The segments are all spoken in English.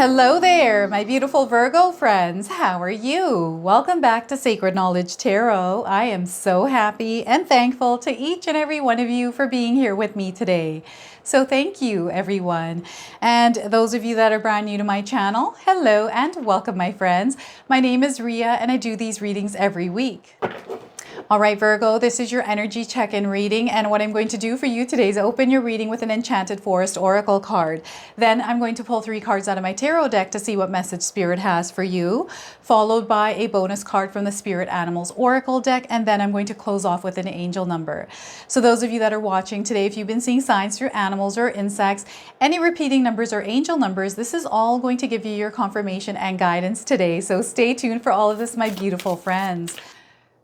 Hello there, my beautiful Virgo friends. How are you? Welcome back to Sacred Knowledge Tarot. I am so happy and thankful to each and every one of you for being here with me today. So thank you, everyone. And those of you that are brand new to my channel, hello and welcome, my friends. My name is Ria and I do these readings every week. All right, Virgo, this is your energy check-in reading. And what I'm going to do for you today is open your reading with an Enchanted Forest Oracle card. Then I'm going to pull 3 cards out of my tarot deck to see what message Spirit has for you, followed by a bonus card from the Spirit Animals Oracle deck. And then I'm going to close off with an angel number. So those of you that are watching today, if you've been seeing signs through animals or insects, any repeating numbers or angel numbers, this is all going to give you your confirmation and guidance today. So stay tuned for all of this, my beautiful friends.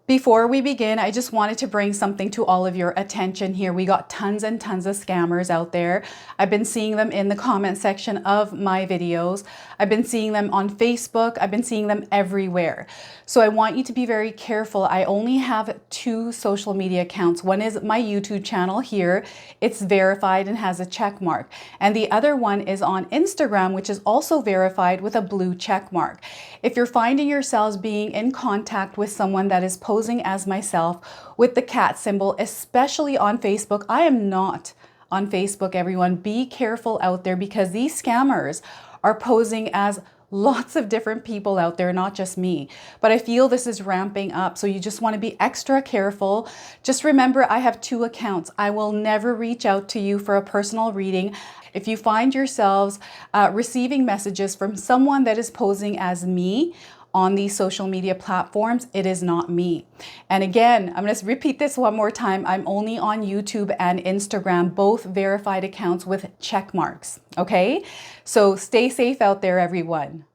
Before we begin, I just wanted to bring something to all of your attention here. We got tons and tons of scammers out there. I've been seeing them in the comment section of my videos. I've been seeing them on Facebook. I've been seeing them everywhere. So I want you to be very careful. I only have 2 social media accounts. One is my YouTube channel here. It's verified and has a check mark. And the other one is on Instagram, which is also verified with a blue check mark. If you're finding yourselves being in contact with someone that is posing as myself with the cat symbol, especially on Facebook, I am not on Facebook, everyone. Be careful out there because these scammers are posing as lots of different people out there, not just me. But I feel this is ramping up. So you just want to be extra careful. Just remember, I have 2 accounts. I will never reach out to you for a personal reading. If you find yourselves receiving messages from someone that is posing as me on these social media platforms, it is not me. And again, I'm going to repeat this one more time. I'm only on YouTube and Instagram, both verified accounts with check marks. Okay, so stay safe out there, everyone.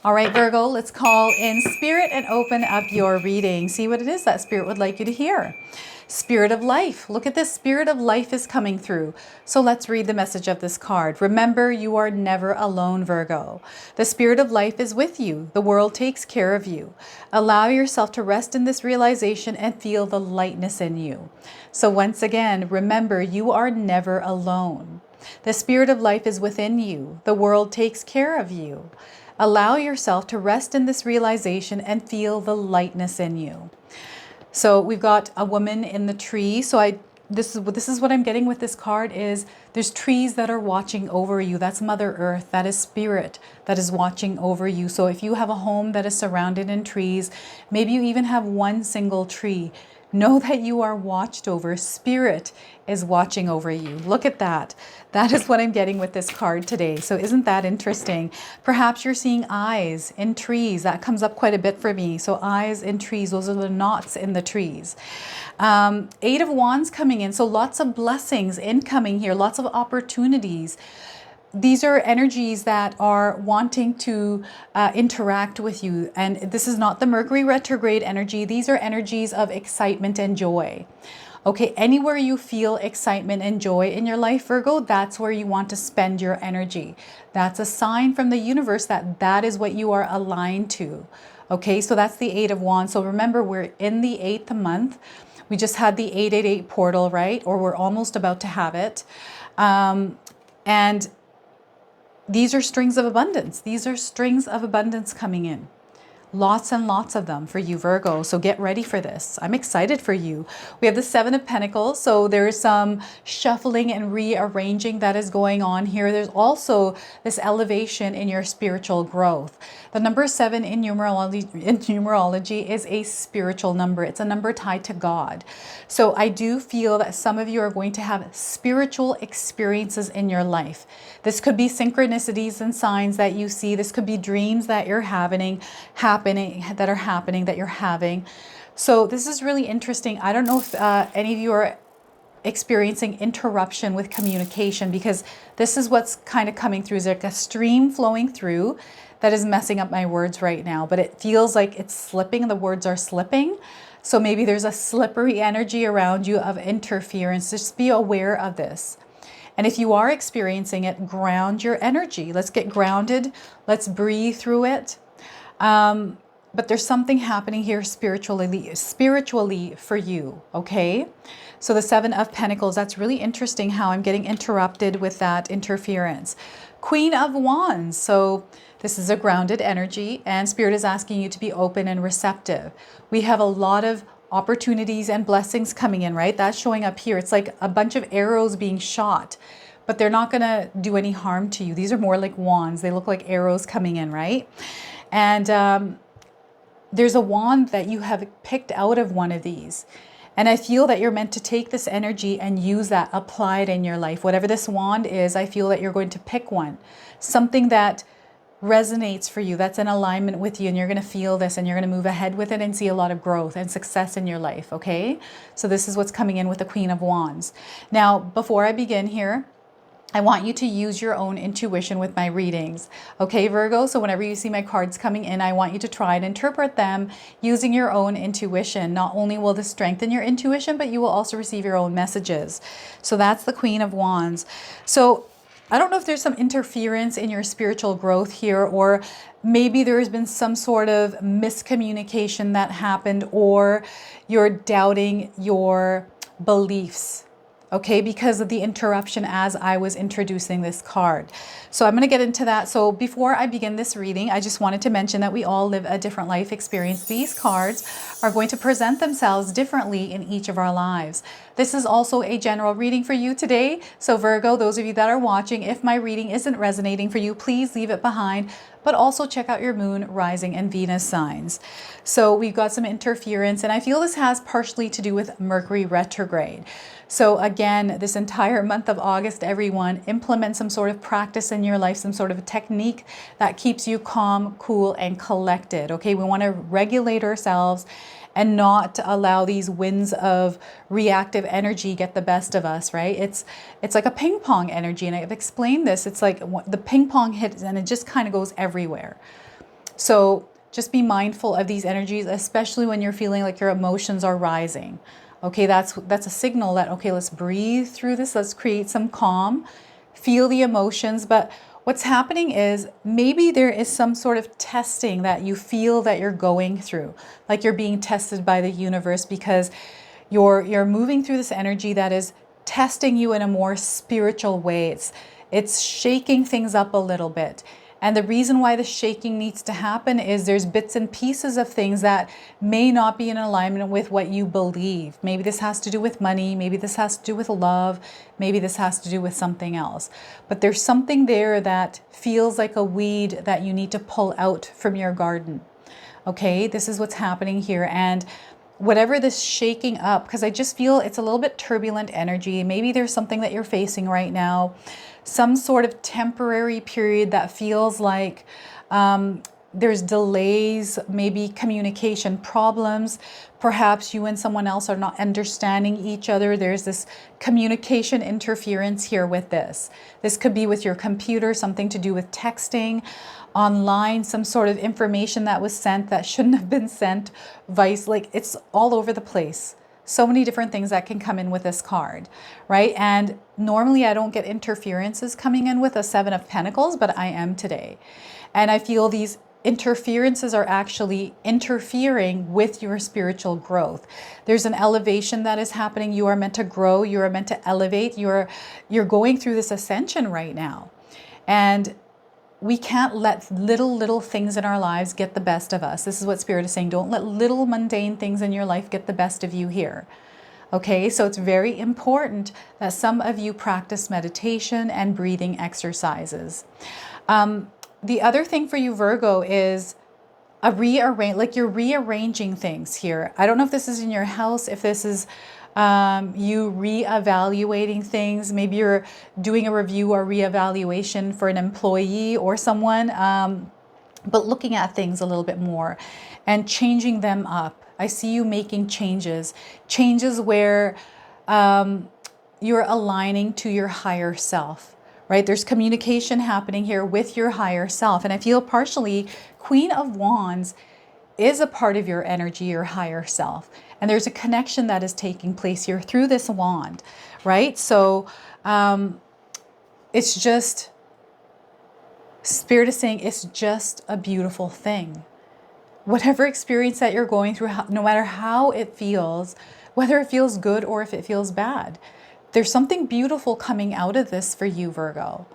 All right, Virgo, let's call in Spirit and open up your reading. See what it is that Spirit would like you to hear. Spirit of life. Look at this. Spirit of life is coming through. So let's read the message of this card. Remember, you are never alone, Virgo. The spirit of life is with you. The world takes care of you. Allow yourself to rest in this realization and feel the lightness in you. So once again, remember, you are never alone. The spirit of life is within you. The world takes care of you. Allow yourself to rest in this realization and feel the lightness in you. So we've got a woman in the tree. So this is what I'm getting with this card is there's trees that are watching over you. That's Mother Earth. That is Spirit that is watching over you. So if you have a home that is surrounded in trees, maybe you even have one single tree, know that you are watched over. Spirit is watching over you. Look at that. That is what I'm getting with this card today. So isn't that interesting? Perhaps you're seeing eyes in trees. That comes up quite a bit for me. So eyes in trees, those are the knots in the trees. 8 of Wands coming in. So lots of blessings incoming here, lots of opportunities. These are energies that are wanting to interact with you. And this is not the Mercury retrograde energy. These are energies of excitement and joy. Okay, anywhere you feel excitement and joy in your life, Virgo, that's where you want to spend your energy. That's a sign from the universe that that is what you are aligned to. Okay, so that's the 8 of Wands. So remember, we're in the 8th month. We just had the 888 portal, right? Or we're almost about to have it. And these are strings of abundance. These are strings of abundance coming in. Lots and lots of them for you, Virgo. So get ready for this. I'm excited for you. We have the 7 of Pentacles. So there's some shuffling and rearranging that is going on here. There's also this elevation in your spiritual growth. The number 7 in numerology is a spiritual number. It's a number tied to God. So I do feel that some of you are going to have spiritual experiences in your life. This could be synchronicities and signs that you see. This could be dreams that you're having. That you're having. So this is really interesting. I don't know if any of you are experiencing interruption with communication, because this is what's kind of coming through. Is like a stream flowing through that is messing up my words right now, but it feels like it's slipping. The words are slipping. So maybe there's a slippery energy around you of interference. Just be aware of this. And if you are experiencing it, ground your energy. Let's get grounded. Let's breathe through it. But there's something happening here spiritually for you, okay? So the 7 of Pentacles, that's really interesting how I'm getting interrupted with that interference. Queen of Wands, so This is a grounded energy, and Spirit is asking you to be open and receptive. We have a lot of opportunities and blessings coming in, right? That's showing up here. It's like a bunch of arrows being shot, but they're not going to do any harm to you. These are more like wands. They look like arrows coming in, right? And there's a wand that you have picked out of one of these. And I feel that you're meant to take this energy and use that, apply it in your life. Whatever this wand is, I feel that you're going to pick one. Something that resonates for you, that's in alignment with you, and you're going to feel this and you're going to move ahead with it and see a lot of growth and success in your life, okay? So this is what's coming in with the Queen of Wands. Now, before I begin here, I want you to use your own intuition with my readings. Okay, Virgo? So whenever you see my cards coming in, I want you to try and interpret them using your own intuition. Not only will this strengthen your intuition, but you will also receive your own messages. So that's the Queen of Wands. So I don't know if there's some interference in your spiritual growth here, or maybe there has been some sort of miscommunication that happened, or you're doubting your beliefs, okay, because of the interruption as I was introducing this card. So I'm going to get into that. So before I begin this reading, I just wanted to mention that we all live a different life experience. These cards are going to present themselves differently in each of our lives. This is also a general reading for you today. So Virgo, those of you that are watching, if my reading isn't resonating for you, please leave it behind, but also check out your moon, rising, and Venus signs. So we've got some interference, and I feel this has partially to do with Mercury retrograde. So again, this entire month of August, everyone, implement some sort of practice in your life, some sort of a technique that keeps you calm, cool, and collected. Okay, we want to regulate ourselves and not allow these winds of reactive energy get the best of us, right? It's like a ping pong energy, and I've explained this. It's like the ping pong hits and it just kind of goes everywhere. So just be mindful of these energies, especially when you're feeling like your emotions are rising. Okay, that's a signal that, okay, let's breathe through this. Let's create some calm, feel the emotions. But what's happening is maybe there is some sort of testing that you feel that you're going through, like you're being tested by the universe, because you're moving through this energy that is testing you in a more spiritual way. It's shaking things up a little bit. And the reason why the shaking needs to happen is there's bits and pieces of things that may not be in alignment with what you believe. Maybe this has to do with money. Maybe this has to do with love. Maybe this has to do with something else. But there's something there that feels like a weed that you need to pull out from your garden. Okay, this is what's happening here. And whatever this shaking up, because I just feel it's a little bit turbulent energy. Maybe there's something that you're facing right now, some sort of temporary period that feels like there's delays, maybe communication problems. Perhaps you and someone else are not understanding each other. There's this communication interference here with this. This could be with your computer, something to do with texting, online, some sort of information that was sent that shouldn't have been sent, like it's all over the place. So many different things that can come in with this card, right? And normally I don't get interferences coming in with a Seven of Pentacles, but I am today. And I feel these interferences are actually interfering with your spiritual growth. There's an elevation that is happening. You are meant to grow. You are meant to elevate. You're going through this ascension right now. And we can't let little things in our lives get the best of us. This is what Spirit is saying. Don't let little mundane things in your life get the best of you here. Okay, so it's very important that some of you practice meditation and breathing exercises. The other thing for you, Virgo, is like you're rearranging things here. I don't know if this is in your house, if this is you reevaluating things. Maybe you're doing a review or reevaluation for an employee or someone, but looking at things a little bit more and changing them up. I see you making changes where you're aligning to your higher self, right? There's communication happening here with your higher self. And I feel partially Queen of Wands is a part of your energy, your higher self. And there's a connection that is taking place here through this wand, right? So it's just, Spirit is saying it's just a beautiful thing. Whatever experience that you're going through, no matter how it feels, whether it feels good or if it feels bad, there's something beautiful coming out of this for you, Virgo.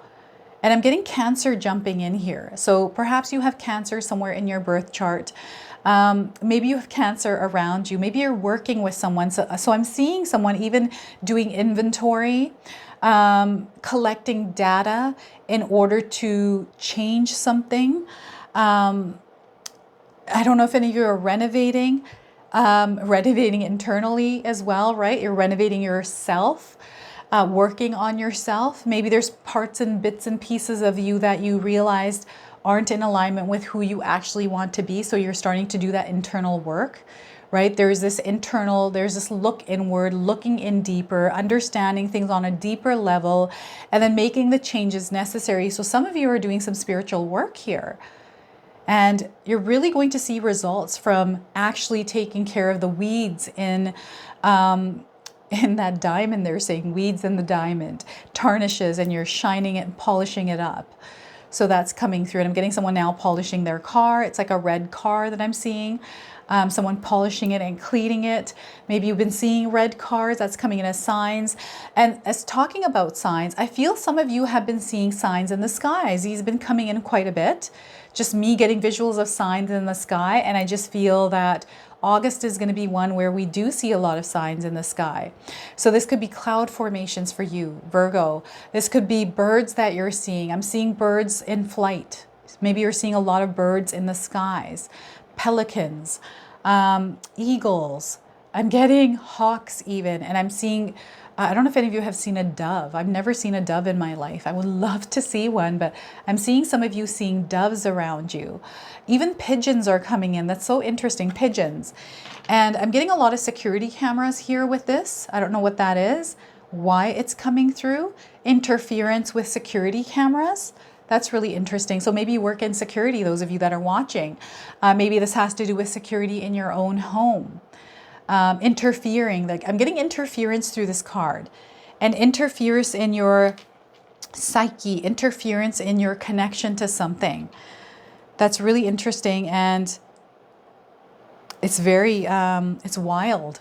And I'm getting Cancer jumping in here. So perhaps you have Cancer somewhere in your birth chart. Maybe you have Cancer around you. Maybe you're working with someone. So I'm seeing someone even doing inventory, collecting data in order to change something. I don't know if any of you are renovating, renovating internally as well, right? You're renovating yourself, working on yourself. Maybe there's parts and bits and pieces of you that you realized aren't in alignment with who you actually want to be. So you're starting to do that internal work, right? There's this look inward, looking in deeper, understanding things on a deeper level, and then making the changes necessary. So some of you are doing some spiritual work here. And you're really going to see results from actually taking care of the weeds in that diamond. They're saying weeds in the diamond, tarnishes, and you're shining it and polishing it up. So that's coming through. And I'm getting someone now polishing their car. It's like a red car that I'm seeing. Someone polishing it and cleaning it. Maybe you've been seeing red cars. That's coming in as signs. And as talking about signs, I feel some of you have been seeing signs in the skies. These have been coming in quite a bit. Just me getting visuals of signs in the sky. And I just feel that August is going to be one where we do see a lot of signs in the sky. So this could be cloud formations for you, Virgo. This could be birds that you're seeing. I'm seeing birds in flight. Maybe you're seeing a lot of birds in the skies. Pelicans, eagles. I'm getting hawks even, and I'm seeing, I don't know if any of you have seen a dove. I've never seen a dove in my life. I would love to see one, but I'm seeing some of you seeing doves around you. Even pigeons are coming in. That's so interesting, pigeons. And I'm getting a lot of security cameras here with this. I don't know what that is, why it's coming through. Interference with security cameras. That's really interesting. So maybe you work in security, those of you that are watching. Maybe this has to do with security in your own home. Interfering, like I'm getting interference through this card. And interference in your psyche, interference in your connection to something. That's really interesting, and it's very, it's wild.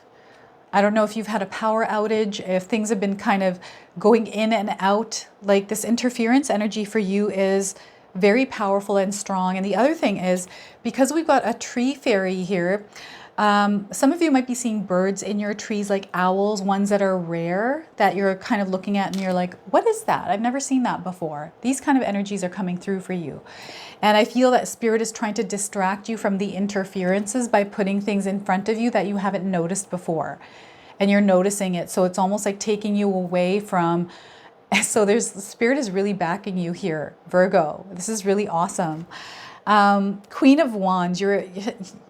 I don't know if you've had a power outage, if things have been kind of going in and out. Like this interference energy for you is very powerful and strong. And the other thing is, because we've got a tree fairy here, some of you might be seeing birds in your trees, like owls, ones that are rare, that you're kind of looking at and you're like, what is that? I've never seen that before. These kind of energies are coming through for you. And I feel that Spirit is trying to distract you from the interferences by putting things in front of you that you haven't noticed before. And you're noticing it. So it's almost like taking you away from, so there's, Spirit is really backing you here, Virgo. This is really awesome. Queen of Wands, you're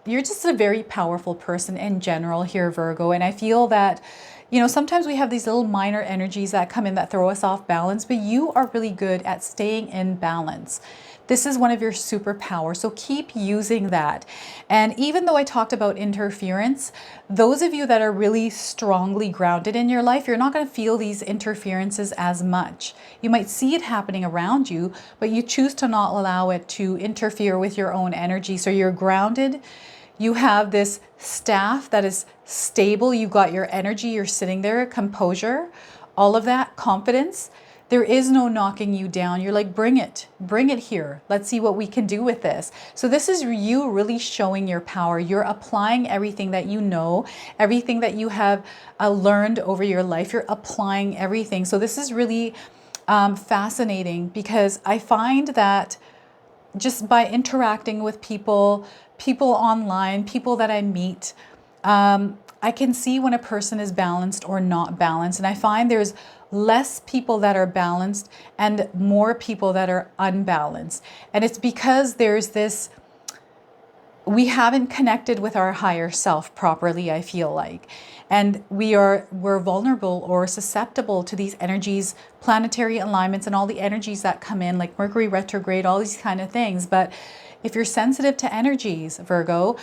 just a very powerful person in general here, Virgo. And I feel that, you know, sometimes we have these little minor energies that come in that throw us off balance, but you are really good at staying in balance. This is one of your superpowers, so keep using that. And even though I talked about interference, those of you that are really strongly grounded in your life, you're not going to feel these interferences as much. You might see it happening around you, but you choose to not allow it to interfere with your own energy. So you're grounded. You have this staff that is stable. You got your energy. You're sitting there, composure, all of that, confidence. There is no knocking you down. You're like, bring it here. Let's see what we can do with this. So this is you really showing your power. You're applying everything that you know, everything that you have learned over your life. You're applying everything. So this is really fascinating, because I find that just by interacting with people online, people that I meet, I can see when a person is balanced or not balanced. And I find there's less people that are balanced and more people that are unbalanced. And it's because there's this, we haven't connected with our higher self properly, I feel like. And we're vulnerable or susceptible to these energies, planetary alignments, and all the energies that come in, like Mercury retrograde, all these kind of things. But if you're sensitive to energies, Virgo,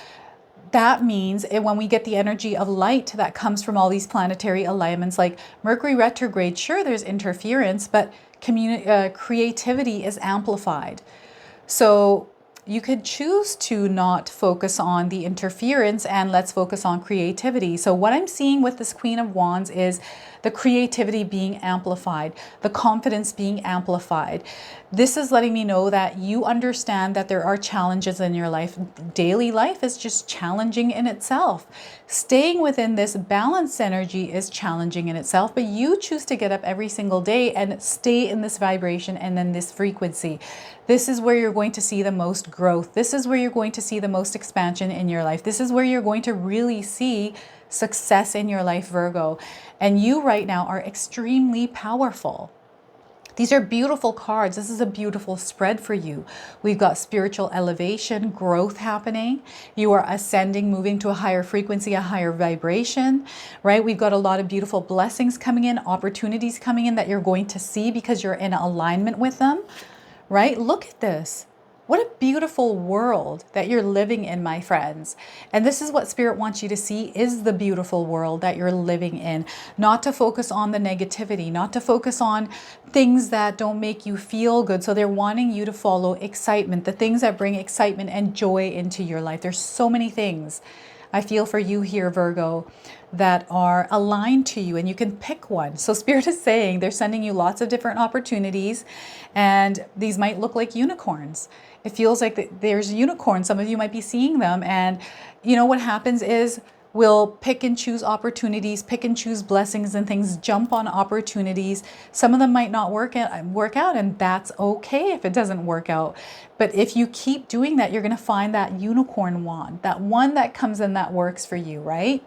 that means when we get the energy of light that comes from all these planetary alignments, like Mercury retrograde, sure, there's interference, but creativity is amplified. So you could choose to not focus on the interference and let's focus on creativity. So what I'm seeing with this Queen of Wands is the creativity being amplified, the confidence being amplified. This is letting me know that you understand that there are challenges in your life. Daily life is just challenging in itself. Staying within this balanced energy is challenging in itself, but you choose to get up every single day and stay in this vibration and then this frequency. This is where you're going to see the most growth. This is where you're going to see the most expansion in your life. This is where you're going to really see success in your life, Virgo. And you right now are extremely powerful. These are beautiful cards. This is a beautiful spread for you. We've got spiritual elevation, growth happening. You are ascending, moving to a higher frequency, a higher vibration, right? We've got a lot of beautiful blessings coming in, opportunities coming in that you're going to see because you're in alignment with them, right? Look at this. What a beautiful world that you're living in, my friends. And this is what Spirit wants you to see, is the beautiful world that you're living in. Not to focus on the negativity, not to focus on things that don't make you feel good. So they're wanting you to follow excitement, the things that bring excitement and joy into your life. There's so many things I feel for you here, Virgo, that are aligned to you, and you can pick one. So Spirit is saying they're sending you lots of different opportunities, and these might look like unicorns. It feels like there's unicorns. Some of you might be seeing them, and you know what happens is we'll pick and choose opportunities, pick and choose blessings and things, jump on opportunities. Some of them might not work out, and that's okay if it doesn't work out. But if you keep doing that, you're going to find that unicorn wand, that one that comes in that works for you, right?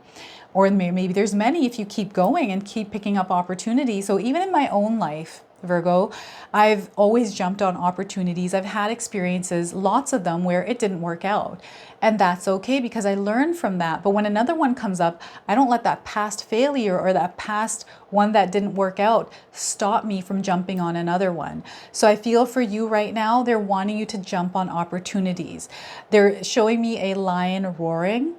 Or maybe there's many if you keep going and keep picking up opportunities. So even in my own life, Virgo, I've always jumped on opportunities. I've had experiences, lots of them, where it didn't work out. And that's okay because I learned from that. But when another one comes up, I don't let that past failure or that past one that didn't work out stop me from jumping on another one. So I feel for you right now, they're wanting you to jump on opportunities. They're showing me a lion roaring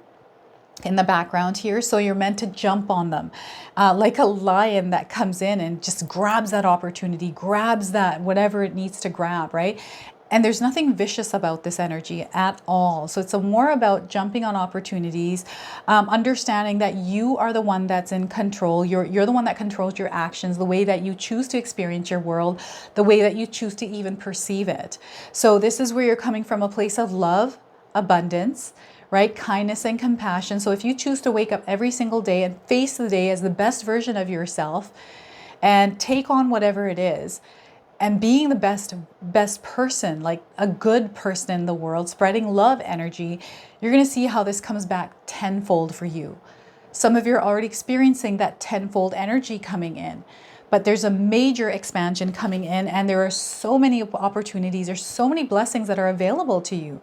in the background here. So you're meant to jump on them like a lion that comes in and just grabs that opportunity, grabs that whatever it needs to grab, right? And there's nothing vicious about this energy at all. So it's more about jumping on opportunities, understanding that you are the one that's in control. You're the one that controls your actions, the way that you choose to experience your world, the way that you choose to even perceive it. So this is where you're coming from, a place of love, abundance, right? Kindness and compassion. So if you choose to wake up every single day and face the day as the best version of yourself and take on whatever it is, and being the best person, like a good person in the world, spreading love energy, you're going to see how this comes back tenfold for you. Some of you are already experiencing that tenfold energy coming in, but there's a major expansion coming in, and there are so many opportunities, there's so many blessings that are available to you.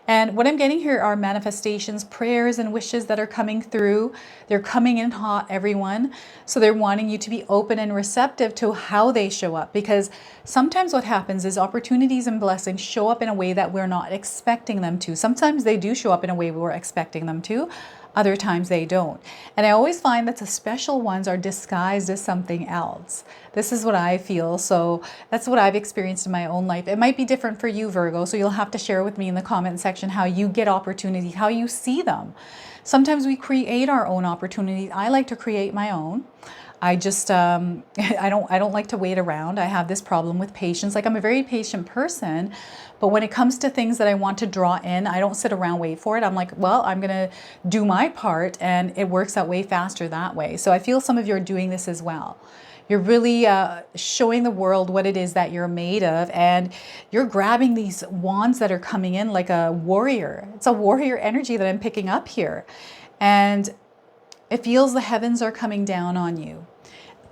And what I'm getting here are manifestations, prayers, and wishes that are coming through. They're coming in hot, everyone. So they're wanting you to be open and receptive to how they show up. Because sometimes what happens is opportunities and blessings show up in a way that we're not expecting them to. Sometimes they do show up in a way we're expecting them to. Other times they don't. And I always find that the special ones are disguised as something else. This is what I feel. So that's what I've experienced in my own life. It might be different for you, Virgo. So you'll have to share with me in the comment section how you get opportunities, how you see them. Sometimes we create our own opportunities. I like to create my own. I just, I don't like to wait around. I have this problem with patience. Like, I'm a very patient person, but when it comes to things that I want to draw in, I don't sit around, wait for it. I'm like, well, I'm going to do my part, and it works out way faster that way. So I feel some of you are doing this as well. You're really showing the world what it is that you're made of, and you're grabbing these wands that are coming in like a warrior. It's a warrior energy that I'm picking up here. And it feels the heavens are coming down on you,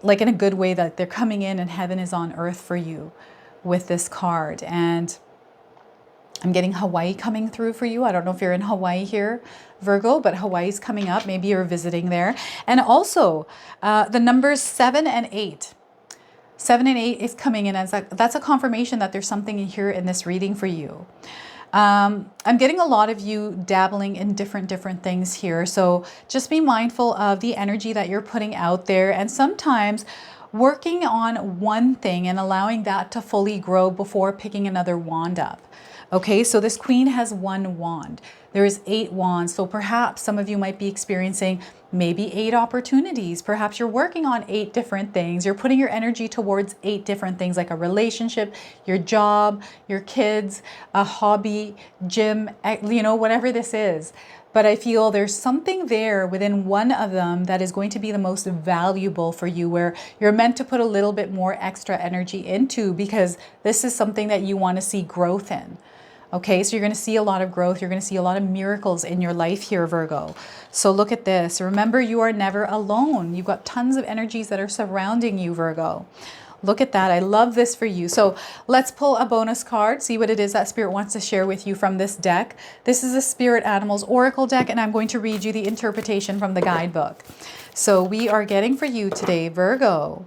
like in a good way, that they're coming in and heaven is on earth for you with this card. And I'm getting Hawaii coming through for you. I don't know if you're in Hawaii here, Virgo, but Hawaii's coming up. Maybe you're visiting there. And also the numbers 7 and 8. 7 and 8 is coming in as that's a confirmation that there's something in here in this reading for you. I'm getting a lot of you dabbling in different things here. So just be mindful of the energy that you're putting out there, and sometimes working on one thing and allowing that to fully grow before picking another wand up. Okay, so this queen has one wand. There is 8 wands. So perhaps some of you might be experiencing maybe 8 opportunities. Perhaps you're working on 8 different things. You're putting your energy towards 8 different things, like a relationship, your job, your kids, a hobby, gym, whatever this is. But I feel there's something there within one of them that is going to be the most valuable for you, where you're meant to put a little bit more extra energy into, because this is something that you want to see growth in. Okay, so you're going to see a lot of growth. You're going to see a lot of miracles in your life here, Virgo. So look at this. Remember, you are never alone. You've got tons of energies that are surrounding you, Virgo. Look at that. I love this for you. So let's pull a bonus card, see what it is that Spirit wants to share with you from this deck. This is a Spirit Animals Oracle deck, and I'm going to read you the interpretation from the guidebook. So we are getting for you today, Virgo.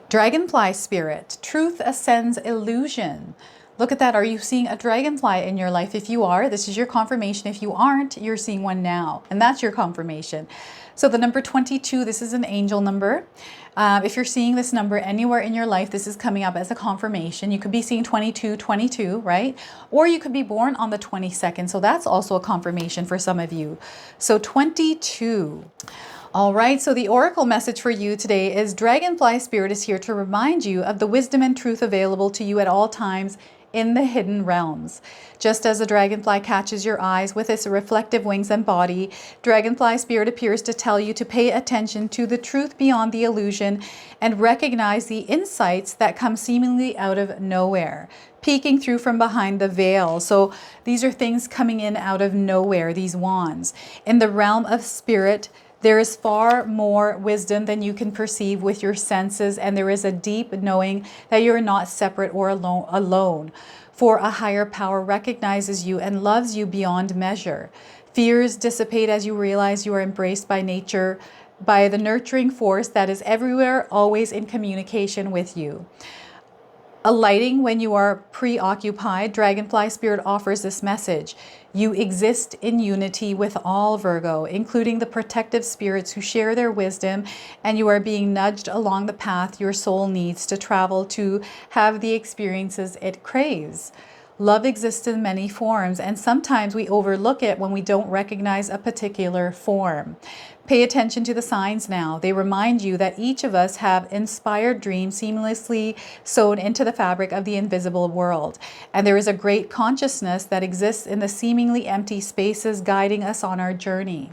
Dragonfly Spirit, truth ascends illusion. Look at that. Are you seeing a dragonfly in your life? If you are, this is your confirmation. If you aren't, you're seeing one now, and that's your confirmation. So the number 22, this is an angel number. If you're seeing this number anywhere in your life, this is coming up as a confirmation. You could be seeing 22, right? Or you could be born on the 22nd. So that's also a confirmation for some of you. So 22. All right, so the oracle message for you today is Dragonfly Spirit is here to remind you of the wisdom and truth available to you at all times in the hidden realms. Just as a dragonfly catches your eyes with its reflective wings and body, Dragonfly Spirit appears to tell you to pay attention to the truth beyond the illusion and recognize the insights that come seemingly out of nowhere, peeking through from behind the veil. So these are things coming in out of nowhere, these wands. In the realm of spirit, there is far more wisdom than you can perceive with your senses, and there is a deep knowing that you're not separate or alone. For a higher power recognizes you and loves you beyond measure. Fears dissipate as you realize you are embraced by nature, by the nurturing force that is everywhere, always in communication with you. Alighting when you are preoccupied, Dragonfly Spirit offers this message. You exist in unity with all, Virgo, including the protective spirits who share their wisdom, and you are being nudged along the path your soul needs to travel to have the experiences it craves. Love exists in many forms, and sometimes we overlook it when we don't recognize a particular form. Pay attention to the signs now. They remind you that each of us have inspired dreams seamlessly sewn into the fabric of the invisible world. And there is a great consciousness that exists in the seemingly empty spaces guiding us on our journey.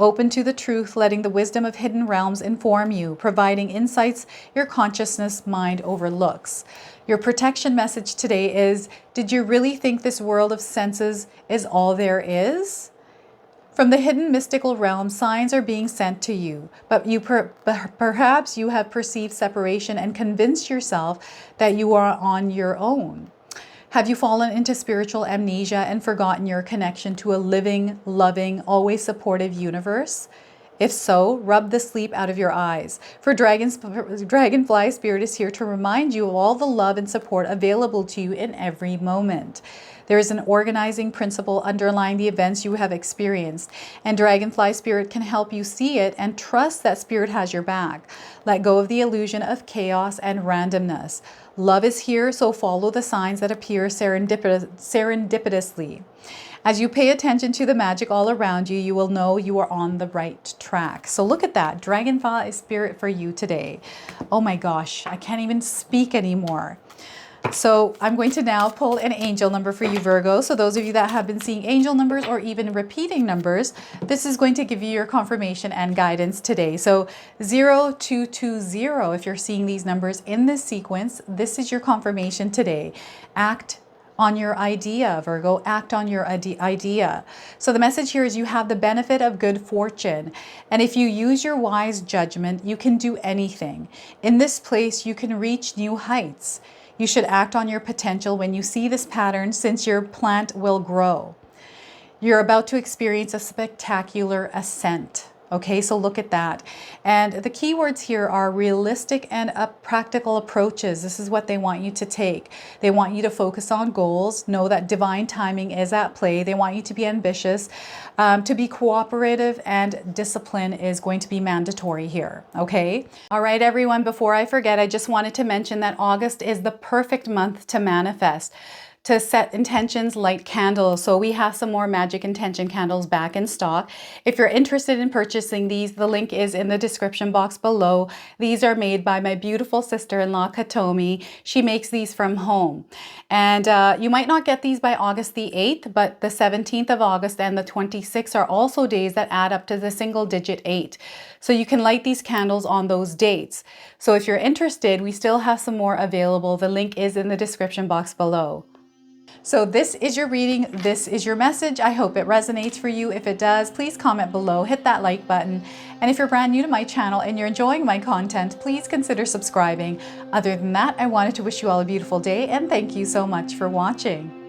Open to the truth, letting the wisdom of hidden realms inform you, providing insights your consciousness mind overlooks. Your protection message today is, did you really think this world of senses is all there is? From the hidden mystical realm, signs are being sent to you, but perhaps you have perceived separation and convinced yourself that you are on your own. Have you fallen into spiritual amnesia and forgotten your connection to a living, loving, always supportive universe? If so, rub the sleep out of your eyes, for Dragonfly Spirit is here to remind you of all the love and support available to you in every moment. There is an organizing principle underlying the events you have experienced, and Dragonfly Spirit can help you see it and trust that Spirit has your back. Let go of the illusion of chaos and randomness. Love is here, so follow the signs that appear serendipitously. As you pay attention to the magic all around you, you will know you are on the right track. So look at that, Dragonfly Spirit for you today. Oh my gosh, I can't even speak anymore. So I'm going to now pull an angel number for you, Virgo. So those of you that have been seeing angel numbers or even repeating numbers, this is going to give you your confirmation and guidance today. So 0220, if you're seeing these numbers in this sequence, this is your confirmation today. Act on your idea, Virgo. Act on your idea. So the message here is you have the benefit of good fortune. And if you use your wise judgment, you can do anything. In this place, you can reach new heights. You should act on your potential when you see this pattern, since your plant will grow. You're about to experience a spectacular ascent. Okay, so look at that. And the keywords here are realistic and practical approaches. This is what they want you to take. They want you to focus on goals, know that divine timing is at play. They want you to be ambitious, to be cooperative, and discipline is going to be mandatory here. Okay. All right, everyone, before I forget, I just wanted to mention that August is the perfect month to manifest, to set intentions, light candles. So we have some more magic intention candles back in stock. If you're interested in purchasing these, the link is in the description box below. These are made by my beautiful sister-in-law, Katomi. She makes these from home. And you might not get these by August the 8th, but the 17th of August and the 26th are also days that add up to the single digit 8. So you can light these candles on those dates. So if you're interested, we still have some more available. The link is in the description box below. So this is your reading. This is your message. I hope it resonates for you. If it does, please comment below, hit that like button. And if you're brand new to my channel and you're enjoying my content, please consider subscribing. Other than that, I wanted to wish you all a beautiful day and thank you so much for watching.